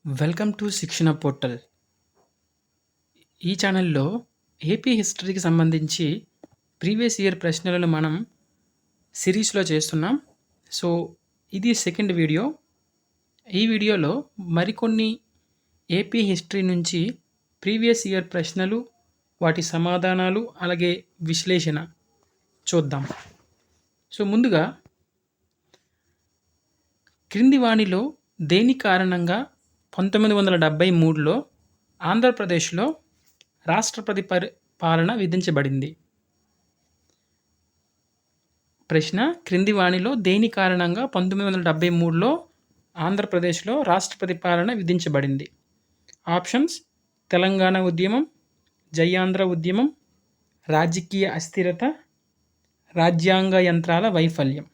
Welcome to శిక్షణ portal. ఈ ఛానల్‌లో ఏపీ హిస్టరీకి సంబంధించి ప్రీవియస్ ఇయర్ ప్రశ్నలను మనం సిరీస్‌లో చేస్తున్నాం. సో, ఇది సెకండ్ వీడియో. ఈ వీడియోలో మరికొన్ని ఏపీ హిస్టరీ నుంచి ప్రీవియస్ ఇయర్ ప్రశ్నలు, వాటి సమాధానాలు, అలాగే విశ్లేషణ చూద్దాం. సో, ముందుగా క్రింది వానిలో దేని కారణంగా 1973లో ఆంధ్రప్రదేశ్‌లో రాష్ట్రపతి పాలన విధించబడింది? ప్రశ్న: క్రింది వానిలో దేని కారణంగా 1973లో ఆంధ్రప్రదేశ్‌లో రాష్ట్రపతి పాలన విధించబడింది? ఆప్షన్స్: తెలంగాణ ఉద్యమం, జయాంధ్ర ఉద్యమం, రాజకీయ అస్థిరత, రాజ్యాంగ యంత్రాల వైఫల్యం.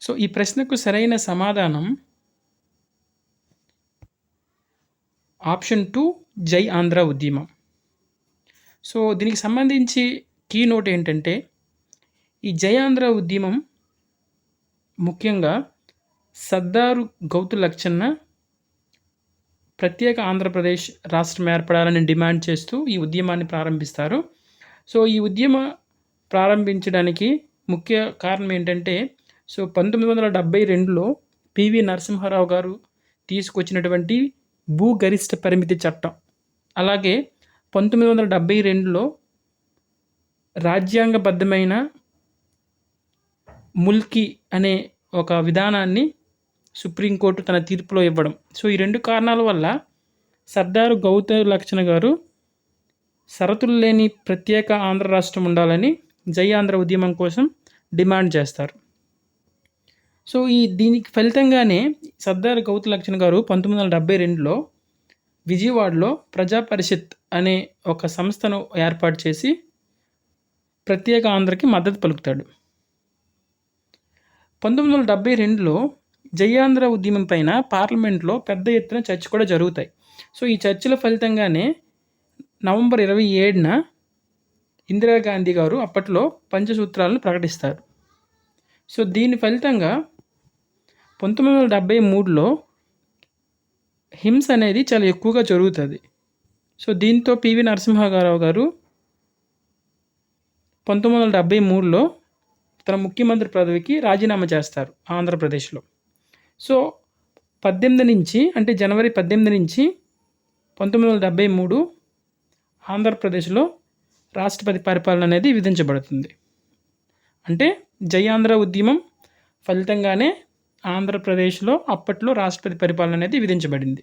సో, ఈ ప్రశ్నకు సరైన సమాధానం ఆప్షన్ 2 జై ఆంధ్ర ఉద్యమం. సో, దీనికి సంబంధించి కీ నోట్ ఏంటంటే, ఈ జై ఆంధ్ర ఉద్యమం ముఖ్యంగా సర్దారు గౌతు లచ్చన్న ప్రత్యేక ఆంధ్రప్రదేశ్ రాష్ట్రం ఏర్పడాలని డిమాండ్ చేస్తూ ఈ ఉద్యమాన్ని ప్రారంభిస్తారు. సో, ఈ ఉద్యమం ప్రారంభించడానికి ముఖ్య కారణం ఏంటంటే, 1972లో పివి నరసింహారావు గారు తీసుకొచ్చినటువంటి భూగరిష్ట పరిమితి చట్టం, అలాగే 1972లో రాజ్యాంగబద్ధమైన ముల్కీ అనే ఒక విధానాన్ని సుప్రీంకోర్టు తన తీర్పులో ఇవ్వడం. సో, ఈ రెండు కారణాల వల్ల సర్దారు గౌతు లచ్చన్న గారు షరతులు లేని ప్రత్యేక ఆంధ్ర రాష్ట్రం ఉండాలని జై ఆంధ్ర ఉద్యమం కోసం డిమాండ్ చేస్తారు. సో, దీనికి ఫలితంగానే సర్దారు గౌతు లచ్చన్న గారు 1972లో విజయవాడలో ప్రజా పరిషత్ అనే ఒక సంస్థను ఏర్పాటు చేసి ప్రత్యేక ఆంధ్రకి మద్దతు పలుకుతాడు. 1972లో జై ఆంధ్ర ఉద్యమం పైన పార్లమెంట్లో పెద్ద ఎత్తున చర్చ కూడా జరుగుతాయి. సో, ఈ చర్చల ఫలితంగానే నవంబర్ 27న ఇందిరాగాంధీ గారు అప్పట్లో పంచసూత్రాలను ప్రకటిస్తారు. సో, దీని ఫలితంగా 1973లో హింస అనేది చాలా ఎక్కువగా జరుగుతుంది. సో, దీంతో పివి నరసింహారావు గారు 1973లో తన ముఖ్యమంత్రి పదవికి రాజీనామా చేస్తారు ఆంధ్రప్రదేశ్లో. సో, 18 నుంచి అంటే జనవరి 18 నుంచి 1973 ఆంధ్రప్రదేశ్లో రాష్ట్రపతి పరిపాలన అనేది విధించబడుతుంది. అంటే జై ఆంధ్ర ఉద్యమం ఫలితంగానే ఆంధ్రప్రదేశ్లో అప్పట్లో రాష్ట్రపతి పరిపాలన అనేది విధించబడింది.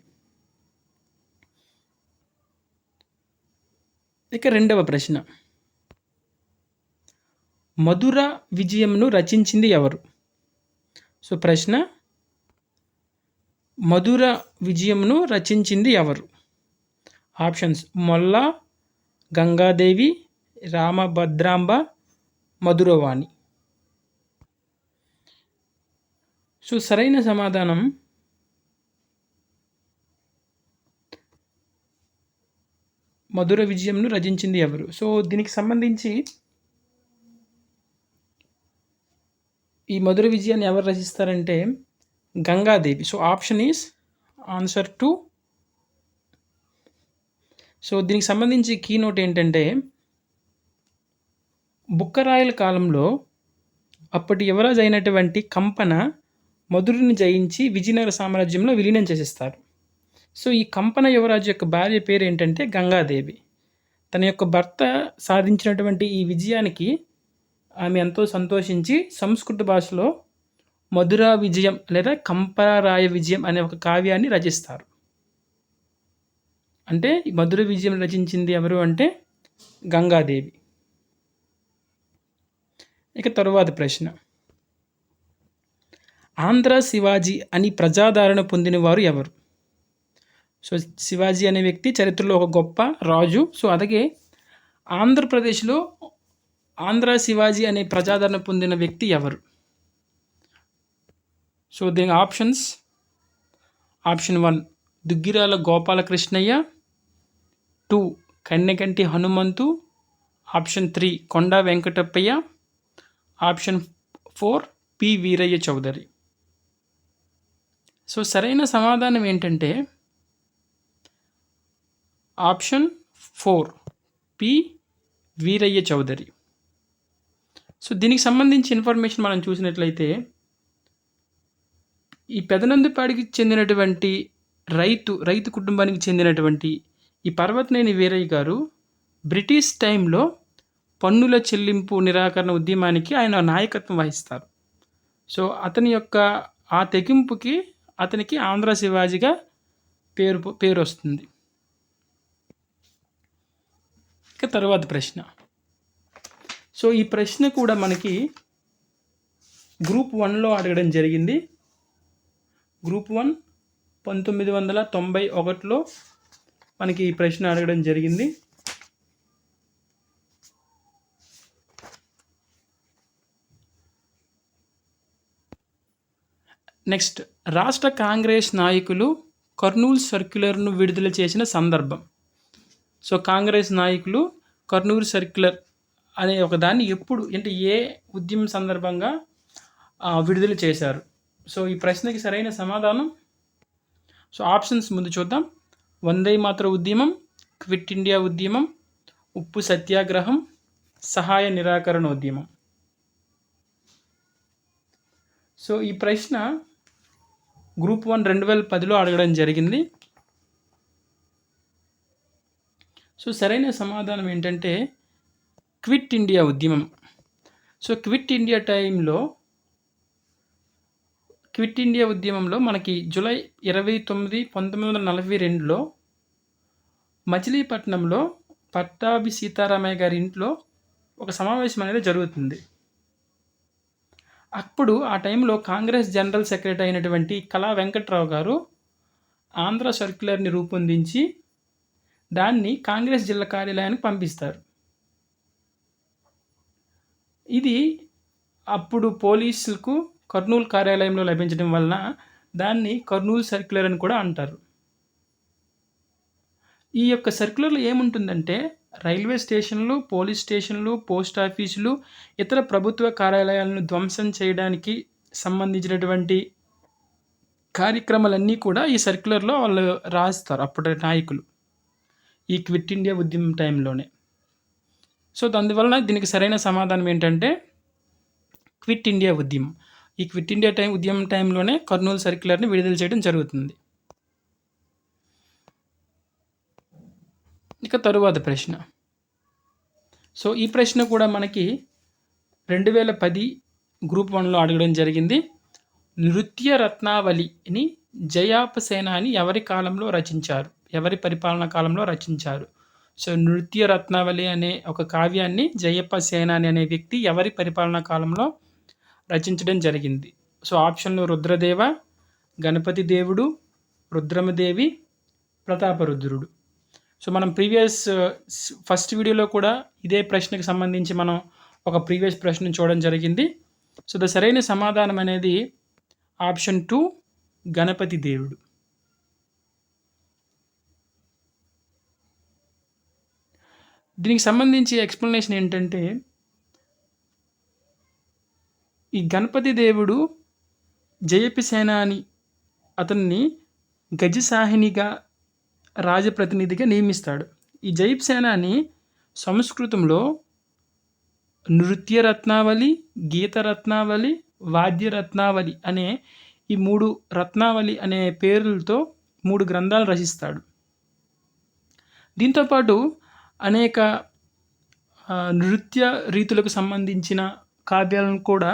ఇక రెండవ ప్రశ్న: మధుర విజయంను రచించింది ఎవరు? సో, ప్రశ్న: మధుర విజయంను రచించింది ఎవరు? ఆప్షన్స్: మొల్ల, గంగాదేవి, రామభద్రాంబ, మధురవాణి. సో, సరైన సమాధానం మధుర విజయంను రచించింది ఎవరు? సో, దీనికి సంబంధించి ఈ మధుర విజయాన్ని ఎవరు రచిస్తారంటే Gangadevi. So, option is answer two. So, దీనికి సంబంధించి కీ నోట్ ఏంటంటే, బుక్కరాయల కాలంలో అప్పటి యువరాజు అయినటువంటి కంపన మధురని జయించి విజయనగర సామ్రాజ్యంలో విలీనం చేసేస్తారు. సో, ఈ కంపన యువరాజు యొక్క భార్య పేరు ఏంటంటే గంగాదేవి. తన యొక్క భర్త సాధించినటువంటి ఈ విజయానికి ఆమె ఎంతో సంతోషించి సంస్కృత భాషలో మధుర విజయం లేదా కంపరాయ విజయం అనే ఒక కావ్యాన్ని రచిస్తారు. అంటే ఈ మధుర విజయం రచించింది ఎవరు అంటే గంగాదేవి. ఇక తరువాత ప్రశ్న: ఆంధ్ర శివాజీ అని ప్రజాదరణ పొందిన వారు ఎవరు? సో, శివాజీ అనే వ్యక్తి చరిత్రలో ఒక గొప్ప రాజు. సో, అలాగే ఆంధ్రప్రదేశ్లో ఆంధ్ర శివాజీ అనే ప్రజాదరణ పొందిన వ్యక్తి ఎవరు? సో, దీని options: option 1 Duggirala Gopalakrishnayya, 2 Kannekanti Hanumanthu, option 3 Konda Venkatappayya, option 4 P Veerayya Chowdary. So సరైన సమాధానం ఏంటంటే option 4 P Veerayya Chowdary. So దీనికి సంబంధించి ఇన్ఫర్మేషన్ మనం చూసినట్లయితే ఈ పెదనందుపాడికి చెందినటువంటి రైతు కుటుంబానికి చెందినటువంటి ఈ పర్వతనేని వీరయ్య గారు బ్రిటిష్ టైంలో పన్నుల చెల్లింపు నిరాకరణ ఉద్యమానికి ఆయన నాయకత్వం వహిస్తారు. సో అతని యొక్క ఆ తెగింపుకి అతనికి ఆంధ్ర శివాజీగా పేరు వస్తుంది. ఇక తర్వాత ప్రశ్న. సో ఈ ప్రశ్న కూడా మనకి గ్రూప్ 1లో అడగడం జరిగింది. గ్రూప్ 1 1991లో మనకి ఈ ప్రశ్న అడగడం జరిగింది. నెక్స్ట్, రాష్ట్ర కాంగ్రెస్ నాయకులు కర్నూలు సర్క్యులర్ను విడుదల చేసిన సందర్భం. సో కాంగ్రెస్ నాయకులు కర్నూలు సర్క్యులర్ అనే ఒక దాన్ని ఎప్పుడు అంటే ఏ ఉద్యమం సందర్భంగా విడుదల చేశారు? సో ఈ ప్రశ్నకి సరైన సమాధానం, సో ఆప్షన్స్ ముందు చూద్దాం. వందే మాతర ఉద్యమం, క్విట్ ఇండియా ఉద్యమం, ఉప్పు సత్యాగ్రహం, సహాయ నిరాకరణ ఉద్యమం. సో ఈ ప్రశ్న గ్రూప్ 1 2010లో అడగడం జరిగింది. సో సరైన సమాధానం ఏంటంటే క్విట్ ఇండియా ఉద్యమం. సో క్విట్ ఇండియా ఉద్యమంలో మనకి జూలై 29, 1942లో మచిలీపట్నంలో పట్టాభి సీతారామయ్య గారి ఇంట్లో ఒక సమావేశం అనేది జరుగుతుంది. అప్పుడు ఆ టైంలో కాంగ్రెస్ జనరల్ సెక్రటరీ అయినటువంటి కళా వెంకట్రావు గారు ఆంధ్ర సర్క్యులర్ని రూపొందించి దాన్ని కాంగ్రెస్ జిల్లా కార్యాలయానికి పంపిస్తారు. ఇది అప్పుడు పోలీసులకు కర్నూలు కార్యాలయంలో లభించడం వలన దాన్ని కర్నూలు సర్క్యులర్ అని కూడా అంటారు. ఈ యొక్క సర్క్యులర్లో ఏముంటుందంటే రైల్వే స్టేషన్లు, పోలీస్ స్టేషన్లు, పోస్ట్ ఆఫీసులు, ఇతర ప్రభుత్వ కార్యాలయాలను ధ్వంసం చేయడానికి సంబంధించినటువంటి కార్యక్రమాలన్నీ కూడా ఈ సర్క్యులర్లో వాళ్ళు రాస్తారు అప్పటి నాయకులు ఈ క్విట్ ఇండియా ఉద్యమం టైంలోనే. సో అందువలన దీనికి సరైన సమాధానం ఏంటంటే క్విట్ ఇండియా ఉద్యమం. ఈ క్విట్ ఇండియా ఉద్యమం టైంలోనే కర్నూలు సర్క్యులర్ని విడుదల చేయడం జరుగుతుంది. ఇక తరువాత ప్రశ్న. సో ఈ ప్రశ్న కూడా మనకి 2010 గ్రూప్ 1లో అడగడం జరిగింది. నృత్య రత్నావళిని జయాప సేనాని ఎవరి కాలంలో రచించారు? ఎవరి పరిపాలనా కాలంలో రచించారు? సో నృత్య రత్నావళి అనే ఒక కావ్యాన్ని జయప్ప సేనాని అనే వ్యక్తి ఎవరి పరిపాలనా కాలంలో రచించడం జరిగింది? సో ఆప్షన్లు రుద్రదేవ, గణపతి దేవుడు, రుద్రమదేవి, ప్రతాపరుద్రుడు. సో మనం ఫస్ట్ వీడియోలో కూడా ఇదే ప్రశ్నకు సంబంధించి మనం ఒక ప్రీవియస్ ప్రశ్న చూడడం జరిగింది. సో ద సరైన సమాధానం అనేది ఆప్షన్ 2 గణపతి దేవుడు. దీనికి సంబంధించి ఎక్స్ప్లెనేషన్ ఏంటంటే ఈ గణపతి దేవుడు జయపి సేనాని అతన్ని గజసాహినిగా రాజప్రతినిధిగా నియమిస్తాడు. ఈ జయపి సేనాని సంస్కృతంలో నృత్య రత్నావళి, గీత రత్నావళి, వాద్య రత్నావళి అనే ఈ 3 రత్నావళి అనే పేర్లతో 3 గ్రంథాలు రచిస్తాడు. దీంతోపాటు అనేక నృత్య రీతులకు సంబంధించిన కావ్యాలను కూడా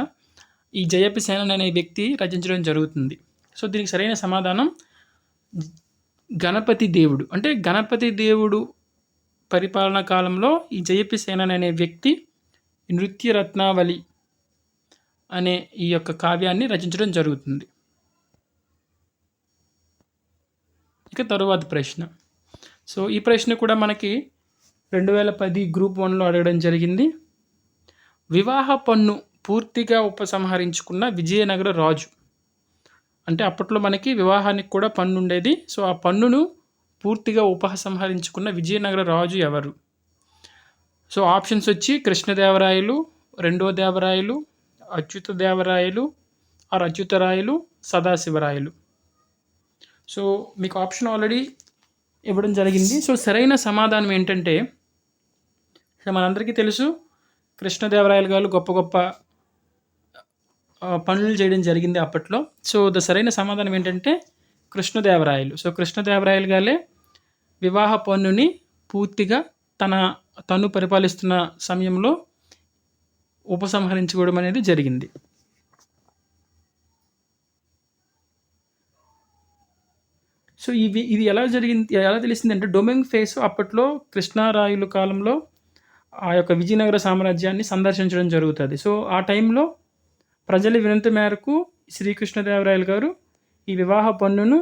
ఈ జయపి సేనాని అనే వ్యక్తి రచించడం జరుగుతుంది. సో దీనికి సరైన సమాధానం గణపతి దేవుడు. అంటే గణపతి దేవుడు పరిపాలనా కాలంలో ఈ జయపి సేనాని అనే వ్యక్తి నృత్య రత్నావళి అనే ఈ యొక్క కావ్యాన్ని రచించడం జరుగుతుంది. ఇక తరువాత ప్రశ్న. సో ఈ ప్రశ్న కూడా మనకి 2010 గ్రూప్ 1లో అడగడం జరిగింది. వివాహ పన్ను పూర్తిగా ఉపసంహరించుకున్న విజయనగర రాజు. అంటే అప్పట్లో మనకి వివాహానికి కూడా పన్ను ఉండేది. సో ఆ పన్నును పూర్తిగా ఉపసంహరించుకున్న విజయనగర రాజు ఎవరు? సో ఆప్షన్స్ వచ్చి కృష్ణదేవరాయలు, రెండో దేవరాయలు, అచ్యుత దేవరాయలు, అచ్యుతరాయలు, సదాశివరాయలు. సో మీకు ఆప్షన్ ఆల్రెడీ ఇవ్వడం జరిగింది. సో సరైన సమాధానం ఏంటంటే, సో మనందరికీ తెలుసు కృష్ణదేవరాయలు గారు గొప్ప గొప్ప పనులు చేయడం జరిగింది అప్పట్లో. సో సరైన సమాధానం ఏంటంటే కృష్ణదేవరాయలు. సో కృష్ణదేవరాయలు గారే వివాహ పన్నుని పూర్తిగా తను పరిపాలిస్తున్న సమయంలో ఉపసంహరించుకోవడం అనేది జరిగింది. సో ఇది ఎలా జరిగింది, ఎలా తెలిసిందంటే డొమింగ్ ఫేస్ అప్పట్లో కృష్ణరాయల కాలంలో ఆ యొక్క విజయనగర సామ్రాజ్యాన్ని సందర్శించడం జరుగుతుంది. సో ఆ టైంలో ప్రజల వినతి మేరకు శ్రీకృష్ణదేవరాయలు గారు ఈ వివాహ పన్నును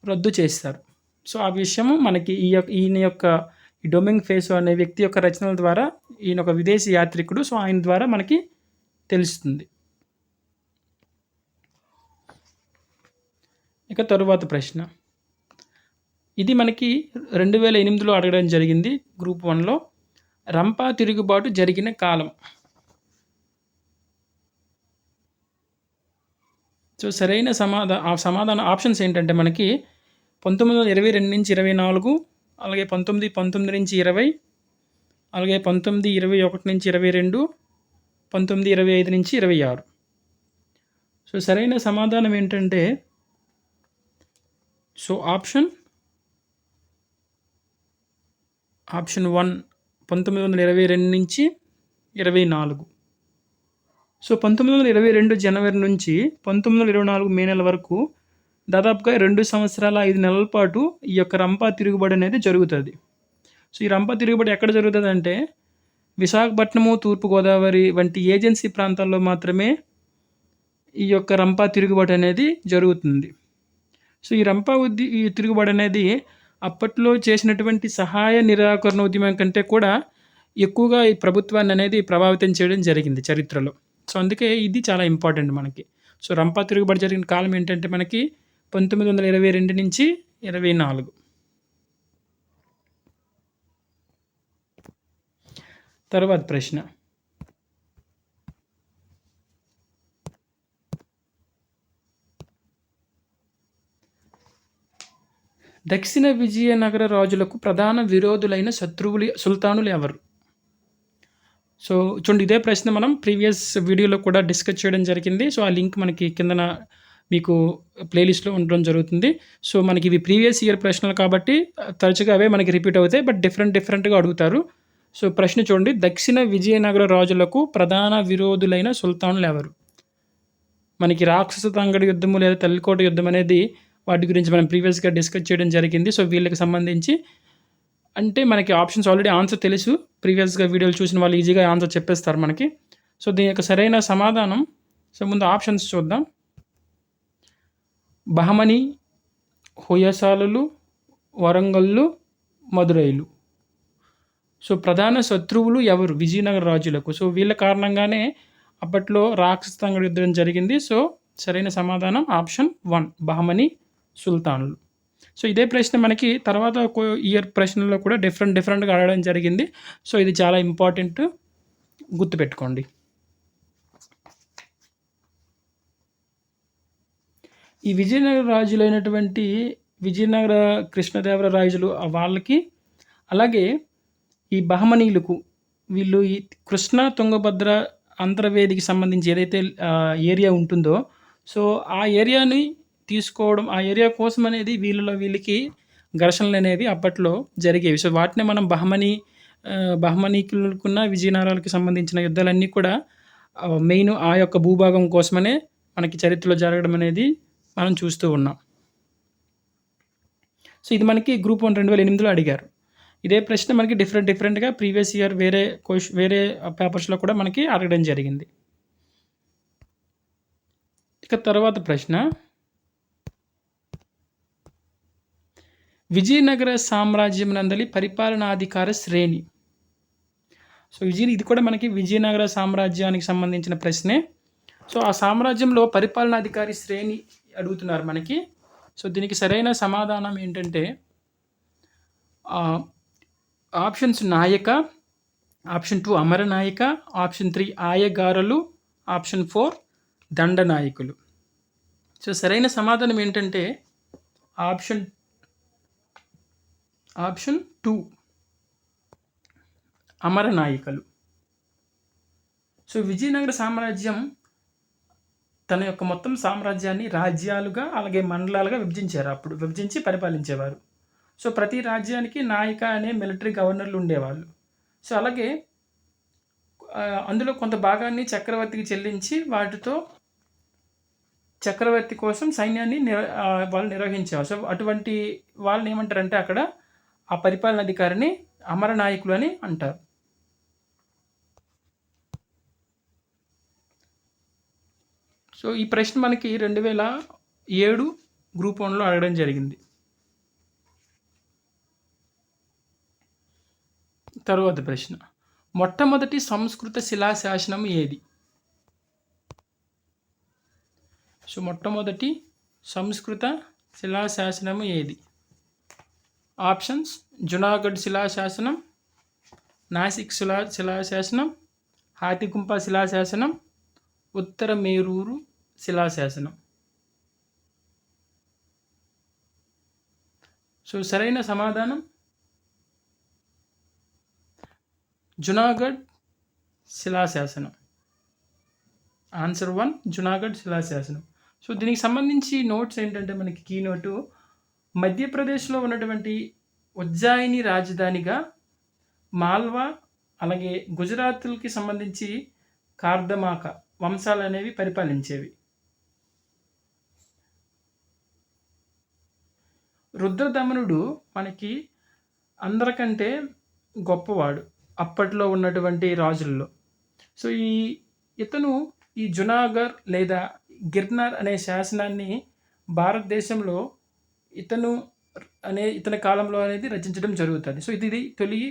రద్దు చేస్తారు. సో ఆ విషయము మనకి ఈయన యొక్క ఈ డొమింగ్ ఫేస్ అనే వ్యక్తి యొక్క రచనల ద్వారా, ఈయన ఒక విదేశీ యాత్రికుడు, సో ఆయన ద్వారా మనకి తెలుస్తుంది. ఇక తరువాత ప్రశ్న, ఇది మనకి 2008లో అడగడం జరిగింది గ్రూప్ 1లో. రంపా తిరుగుబాటు జరిగిన కాలం. సో సరైన సమాధాన ఆప్షన్స్ ఏంటంటే మనకి 1922 నుంచి 24, అలాగే 1919 నుంచి 20, అలాగే 1921 నుంచి 22, 1925 నుంచి 26. సో సరైన సమాధానం ఏంటంటే, సో ఆప్షన్ 1 1922 నుంచి 24. సో 1922 జనవరి నుంచి 1924 మే నెల వరకు దాదాపుగా 2 సంవత్సరాల 5 నెలల పాటు ఈ యొక్క రంపా తిరుగుబడి అనేది జరుగుతుంది. సో ఈ రంపా తిరుగుబడి ఎక్కడ జరుగుతుంది అంటే విశాఖపట్నము, తూర్పుగోదావరి వంటి ఏజెన్సీ ప్రాంతాల్లో మాత్రమే ఈ యొక్క రంపా తిరుగుబడి అనేది జరుగుతుంది. సో ఈ ఈ తిరుగుబడి అనేది అప్పట్లో చేసినటువంటి సహాయ నిరాకరణ ఉద్యమం కంటే కూడా ఎక్కువగా ఈ ప్రభుత్వాన్ని అనేది ప్రభావితం చేయడం జరిగింది చరిత్రలో. సో అందుకే ఇది చాలా ఇంపార్టెంట్ మనకి. సో రంపా తిరుగుబడి జరిగిన కాలం ఏంటంటే మనకి 1922 నుంచి 24. తర్వాత ప్రశ్న, దక్షిణ విజయనగర రాజులకు ప్రధాన విరోధులైన సుల్తానులు ఎవరు? సో చూడండి, ఇదే ప్రశ్న మనం ప్రీవియస్ వీడియోలో కూడా డిస్కస్ చేయడం జరిగింది. సో ఆ లింక్ మనకి కిందన మీకు ప్లేలిస్ట్లో ఉండడం జరుగుతుంది. సో మనకి ఇవి ప్రీవియస్ ఇయర్ ప్రశ్నలు కాబట్టి తరచుగా అవే మనకి రిపీట్ అవుతాయి, బట్ డిఫరెంట్గా అడుగుతారు. సో ప్రశ్న చూడండి, దక్షిణ విజయనగర రాజులకు ప్రధాన విరోధులైన సుల్తానులు ఎవరు? మనకి రాక్షస తంగడి యుద్ధము లేదా తల్లికోట యుద్ధం అనేది వాటి గురించి మనం ప్రీవియస్గా డిస్కస్ చేయడం జరిగింది. సో వీళ్ళకి సంబంధించి అంటే మనకి ఆప్షన్స్ ఆల్రెడీ ఆన్సర్ తెలుసు, ప్రీవియస్గా వీడియోలు చూసిన వాళ్ళు ఈజీగా ఆన్సర్ చెప్పేస్తారు మనకి. సో దీని యొక్క సరైన సమాధానం, సో ముందు ఆప్షన్స్ చూద్దాం. బహమని, హొయసాలలు, వరంగల్లు, మదురైలు. సో ప్రధాన శత్రువులు ఎవరు విజయనగర రాజులకు? సో వీళ్ళ కారణంగానే అప్పట్లో రాక్షస తంగడి యుద్ధం జరిగింది. సో సరైన సమాధానం ఆప్షన్ 1 బహమని సుల్తానులు. సో ఇదే ప్రశ్న మనకి తర్వాత ఇయర్ ప్రశ్నలో కూడా డిఫరెంట్గా అడగడం జరిగింది. సో ఇది చాలా ఇంపార్టెంట్, గుర్తుపెట్టుకోండి. ఈ విజయనగర రాజులైనటువంటి విజయనగర కృష్ణదేవర రాజులు వాళ్ళకి, అలాగే ఈ బహమనీయులకు, వీళ్ళు ఈ కృష్ణా తుంగభద్ర అంతర్వేదికి సంబంధించి ఏదైతే ఏరియా ఉంటుందో, సో ఆ ఏరియాని తీసుకోవడం, ఆ ఏరియా కోసం అనేది వీళ్ళకి ఘర్షణలు అనేవి అప్పట్లో జరిగేవి. సో వాటిని మనం బహమనీకులకున్న విజయనగరాలకు సంబంధించిన యుద్ధాలన్నీ కూడా మెయిన్ ఆ యొక్క భూభాగం కోసమనే మనకి చరిత్రలో జరగడం అనేది మనం చూస్తూ ఉన్నాం. సో ఇది మనకి గ్రూప్ 1 2008లో అడిగారు. ఇదే ప్రశ్న మనకి డిఫరెంట్గా ప్రీవియస్ ఇయర్ వేరే పేపర్స్లో కూడా మనకి అడగడం జరిగింది. ఇక తర్వాత ప్రశ్న, విజయనగర సామ్రాజ్యం నందలి పరిపాలనాధికార శ్రేణి. సో ఇది కూడా మనకి విజయనగర సామ్రాజ్యానికి సంబంధించిన ప్రశ్నే. సో ఆ సామ్రాజ్యంలో పరిపాలనాధికారి శ్రేణి అడుగుతున్నారు మనకి. సో దీనికి సరైన సమాధానం ఏంటంటే ఆప్షన్స్ నాయక, option 2 Amaranayaka, option 3 ఆయగారులు, option 4 దండనాయకులు. So సరైన సమాధానం ఏంటంటే ఆప్షన్ ఆప్షన్ 2 అమరనాయికలు. సో విజయనగర సామ్రాజ్యం తన యొక్క మొత్తం సామ్రాజ్యాన్ని రాజ్యాలుగా అలాగే మండలాలుగా విభజించి పరిపాలించేవారు. సో ప్రతి రాజ్యానికి నాయక అనే మిలిటరీ గవర్నర్లు ఉండేవాళ్ళు. సో అలాగే అందులో కొంత భాగాన్ని చక్రవర్తికి చెల్లించి వాటితో చక్రవర్తి కోసం సైన్యాన్ని వాళ్ళు నిర్వహించేవారు. సో అటువంటి వాళ్ళని ఏమంటారంటే అక్కడ ఆ పరిపాలనాధికారిని అమరనాయకులు అని అంటారు. సో ఈ ప్రశ్న మనకి 2007 గ్రూప్ 1లో అడగడం జరిగింది. తరువాత ప్రశ్న, మొట్టమొదటి సంస్కృత శిలాశాసనం ఏది? సో మొట్టమొదటి సంస్కృత శిలాశాసనము ఏది? ఆప్షన్స్: జునాగఢ్ శిలాశాసనం, నాసిక్ శిలాశాసనం, హాతిగుంప శిలాశాసనం, ఉత్తర మేరూరు శిలాశాసనం. సో సరైన సమాధానం జునాగఢ్ శిలాశాసనం. ఆన్సర్ 1 జునాగఢ్ శిలాశాసనం. సో దీనికి సంబంధించి నోట్స్ ఏంటంటే మనకి కీ నోటు, మధ్యప్రదేశ్లో ఉన్నటువంటి ఉజ్జాయిని రాజధానిగా మాల్వా అలాగే గుజరాత్కి సంబంధించి కార్దమాక వంశాలు అనేవి పరిపాలించేవి. రుద్రదమనుడు మనకి అందరికంటే గొప్పవాడు అప్పట్లో ఉన్నటువంటి రాజుల్లో. సో ఇతను ఈ జునాగఢ్ లేదా గిర్నార్ అనే శాసనాన్ని భారతదేశంలో ఇతని కాలంలో అనేది రచించడం జరుగుతుంది. సో ఇది తొలి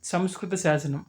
సంస్కృత శాసనం.